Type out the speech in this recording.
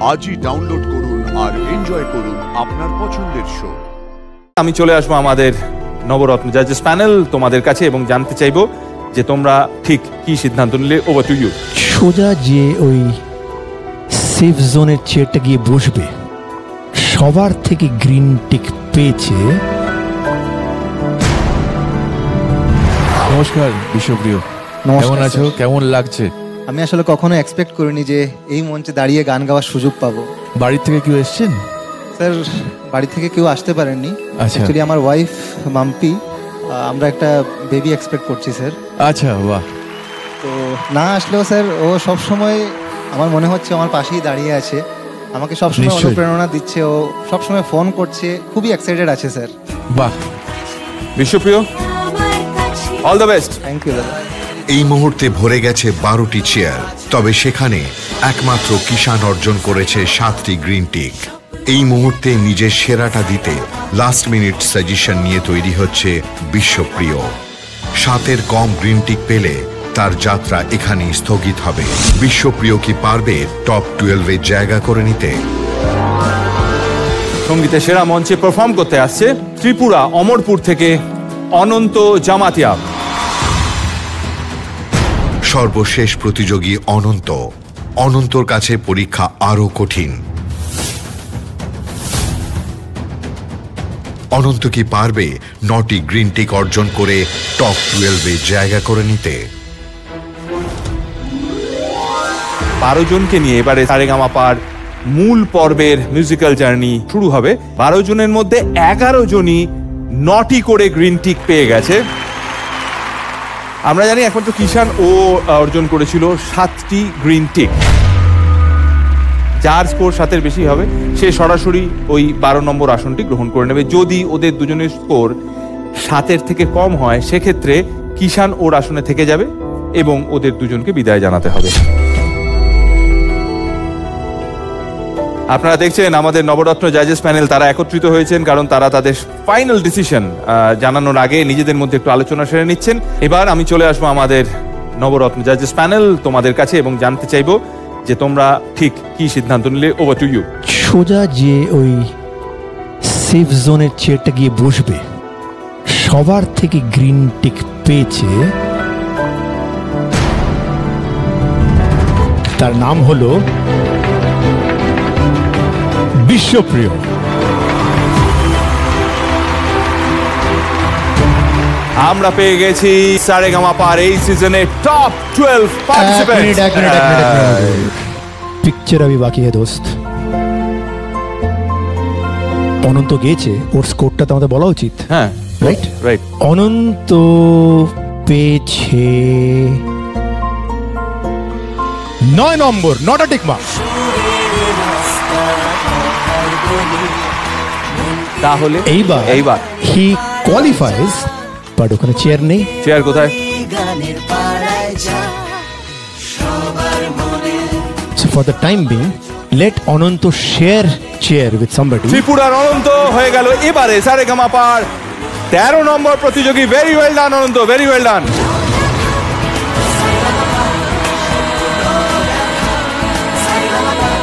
আজই ডাউনলোড করুন আর এনজয় করুন আপনার পছন্দের শো। আমি চলে আসবো আমাদের নবরত্ন জাজেস প্যানেল তোমাদের কাছে এবং জানতে চাইবো যে তোমরা ঠিক কি সিদ্ধান্ত নিলে। Over to you. সোজা যে ওই সেফ জোনের চেয়ারটা গিয়ে বসবে, সবার থেকে গ্রিন টিক পেয়েছে। নমস্কার বিশ্বপ্রিয়, কেমন আছো? কেমন লাগছে? আমি আসলে কখনো এক্সপেক্ট করিনি যে এই মঞ্চে দাঁড়িয়ে গান গাওয়ার সুযোগ পাবো। বাড়ির থেকে কেউ এসছেন? স্যার, বাড়ি থেকে কেউ আসতে পারেননি। আচ্ছা। অ্যাকচুয়ালি আমার ওয়াইফ মাম্পি, আমরা একটা বেবি এক্সপেক্ট করছি স্যার। আচ্ছা, বাহ। তো না আসলেও স্যার ও সব সময় আমার মনে হচ্ছে আমার পাশেই দাঁড়িয়ে আছে, আমাকে সবসময় নিশ্চয়ই। অনুপ্রেরণা দিচ্ছে, ও সবসময় ফোন করছে, খুবই এক্সাইটেড আছে স্যার। বাহ, Biswapriya, all the best. Thank you দাদা। এই মুহূর্তে ভরে গেছে 12টি চেয়ার, তবে সেখানে একমাত্র কিষান অর্জন করেছে 7টি গ্রিন টিক। এই মুহূর্তে নিজের সেরাটা দিতে লাস্ট মিনিট সাজেশন নিয়ে তৈরি হচ্ছে বিশ্বপ্রিয়। 7-এর কম গ্রিন টিক পেলে তার যাত্রা এখানেই স্থগিত হবে। বিশ্বপ্রিয় কি পারবে টপ 12-এ জায়গা করে নিতে? সঙ্গীতে সেরা মঞ্চে পারফর্ম করতে আসছে ত্রিপুরা অমরপুর থেকে অনন্ত জামাতিয়া। সর্বশেষ প্রতিযোগী অনন্তর কাছে পরীক্ষা আরো কঠিন। অনন্ত কি পারবে 9টি গ্রিন টিক অর্জন করে টপ 12-এ জায়গা করে নিতে? 12 জনকে নিয়ে এবারে সারেগামাপার মূল পর্বের মিউজিক্যাল জার্নি শুরু হবে। 12 জনের মধ্যে 11 জনই 9টি করে গ্রিন টিক পেয়ে গেছে। আমরা জানি একমাত্র কিষান ও অর্জন করেছিল 7টি গ্রিন টিক। যার স্কোর 7-এর বেশি হবে সে সরাসরি ওই 12 নম্বর আসনটি গ্রহণ করে নেবে। যদি ওদের দুজনের স্কোর 7-এর থেকে কম হয় সেক্ষেত্রে কিষান ওর আসনে থেকে যাবে এবং ওদের দুজনকে বিদায় জানাতে হবে। আপনারা দেখছেন আমাদের নবরত্ন জাজেস প্যানেল, তারা একত্রিত হয়েছেন কারণ তারা তাদের ফাইনাল ডিসিশন জানানোর আগে নিজেদের মধ্যে একটু আলোচনা সেরে নিচ্ছেন। এবার আমি চলে আসবো আমাদের নবরত্ন জাজেস প্যানেল তোমাদের কাছে এবং জানতে চাইবো যে তোমরা ঠিক কি সিদ্ধান্ত নিলে। Over to you. সোজা যে ওই সেফ জোনের চেয়ারটা গিয়ে বসবে, সবার থেকে গ্রিন টিক পেয়েছে। তার নাম হলো বিশ্বপ্রিয়। আমরা পেয়ে গেছি সারেগামাপার এই সিজনে টপ 12 পার্টিসিপেন্ট। পিকচার अभी बाकी है दोस्त। অনন্ত গেছে, ওর স্কোরটা তো আমাদের বলা উচিত। হ্যাঁ, রাইট রাইট। অনন্ত পেয়েছে 9 নম্বর, নট আ টিক মার্ক। তাহলে এইবার হি কোয়ালিফাইজ, বাট ওখানে চেয়ার নেই। চেয়ার কোথায়? So for the time being, let Ananta share chair with somebody. ত্রিপুরার অনন্ত হয়ে গেল এবারে সারেগামাপার 13 নম্বর প্রতিযোগী। ভেরি ওয়েল ডান অনন্ত, ভেরি ওয়েল ডান।